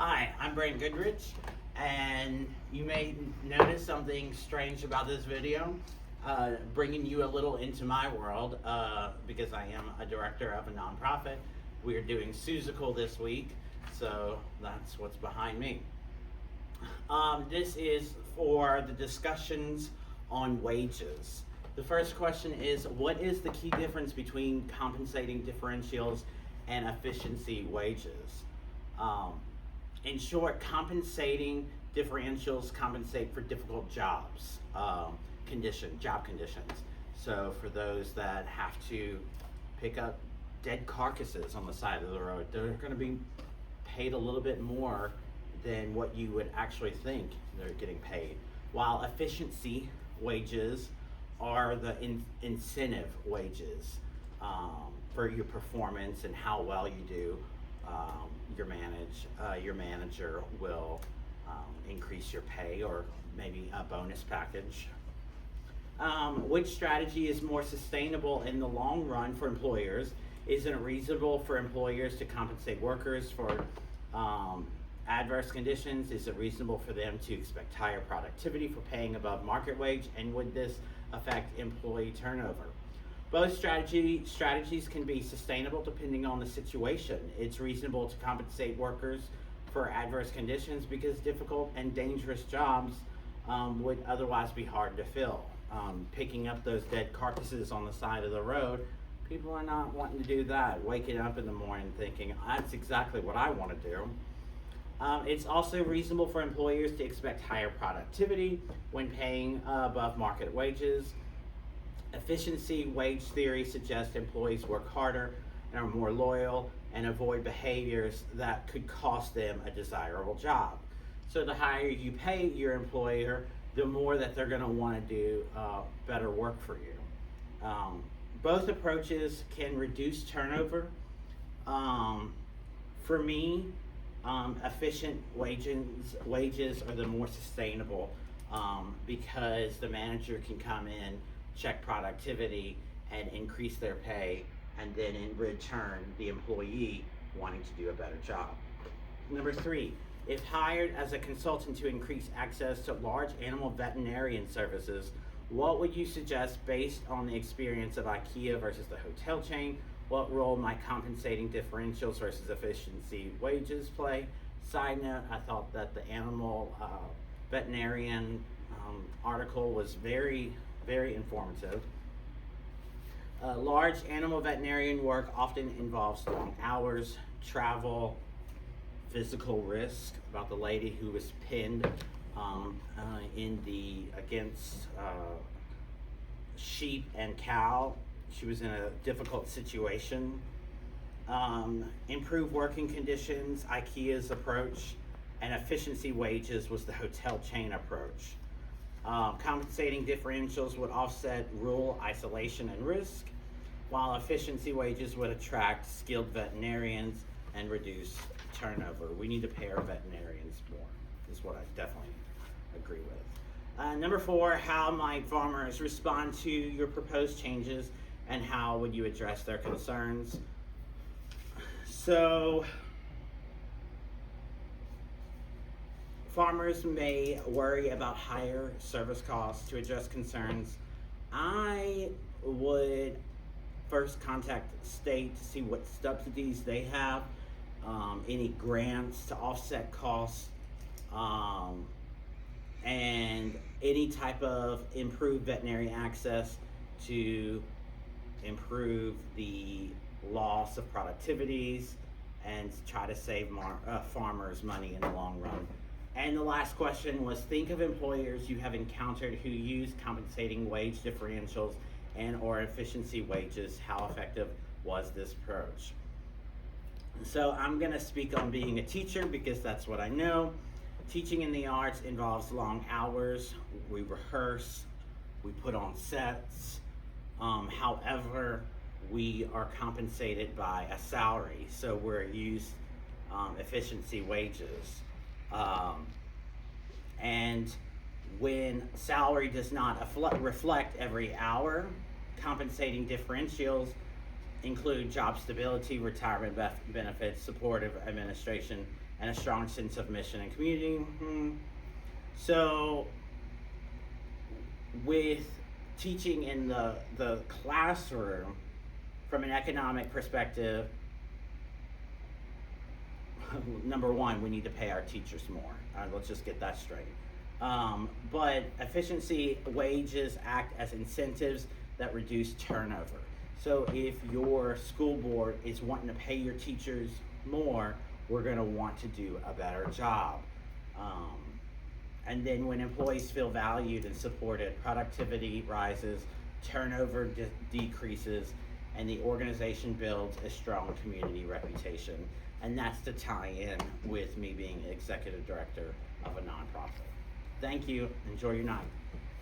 Hi, I'm Brent Goodrich, and you may notice something strange about this video, bringing you a little into my world, because I am a director of a nonprofit. We are doing Seussical this week, so that's what's behind me. This is for the discussions on wages. The first question is, what is the key difference between compensating differentials and efficiency wages? In short, compensating differentials compensate for difficult jobs, job conditions. So for those that have to pick up dead carcasses on the side of the road, they're going to be paid a little bit more than what you would actually think they're getting paid. While efficiency wages are the incentive wages for your performance and how well you do. Your manager will increase your pay or maybe a bonus package. Which strategy is more sustainable in the long run for employers? Isn't it reasonable for employers to compensate workers for adverse conditions? Is it reasonable for them to expect higher productivity for paying above market wage? And would this affect employee turnover? Both strategies can be sustainable depending on the situation. It's reasonable to compensate workers for adverse conditions because difficult and dangerous jobs would otherwise be hard to fill. Picking up those dead carcasses on the side of the road, people are not wanting to do that. Waking up in the morning thinking, that's exactly what I want to do. It's also reasonable for employers to expect higher productivity when paying above market wages. Efficiency wage theory suggests employees work harder and are more loyal and avoid behaviors that could cost them a desirable job. So the higher you pay your employer, the more that they're going to want to do better work for you. Both approaches can reduce turnover. For me, efficient wages are the more sustainable because the manager can come in, check productivity, and increase their pay, and then in return, the employee wanting to do a better job. Number 3, if hired as a consultant to increase access to large animal veterinarian services, what would you suggest based on the experience of IKEA versus the hotel chain? What role might compensating differentials versus efficiency wages play? Side note, I thought that the animal veterinarian article was very informative. Large animal veterinarian work often involves long hours, travel, physical risk. About the lady who was pinned against sheep and cow. She was in a difficult situation. Improved working conditions, IKEA's approach, and efficiency wages was the hotel chain approach. Compensating differentials would offset rural isolation and risk, while efficiency wages would attract skilled veterinarians and reduce turnover. We need to pay our veterinarians more, is what I definitely agree with. Number 4, how might farmers respond to your proposed changes and how would you address their concerns? So, farmers may worry about higher service costs. To address concerns, I would first contact the state to see what subsidies they have, any grants to offset costs, and any type of improved veterinary access to improve the loss of productivities and try to save farmers money in the long run. And the last question was, think of employers you have encountered who use compensating wage differentials and or efficiency wages. How effective was this approach? So I'm going to speak on being a teacher because that's what I know. Teaching in the arts involves long hours. We rehearse, we put on sets. However, we are compensated by a salary, so we're used efficiency wages. And when salary does not reflect every hour, compensating differentials include job stability, retirement benefits, supportive administration, and a strong sense of mission and community. So, with teaching in the classroom, from an economic perspective, number one, we need to pay our teachers more. Let's just get that straight. But efficiency wages act as incentives that reduce turnover. So if your school board is wanting to pay your teachers more, we're going to want to do a better job. And then when employees feel valued and supported, productivity rises, turnover decreases, and the organization builds a strong community reputation. And that's the tie-in with me being executive director of a nonprofit. Thank you. Enjoy your night.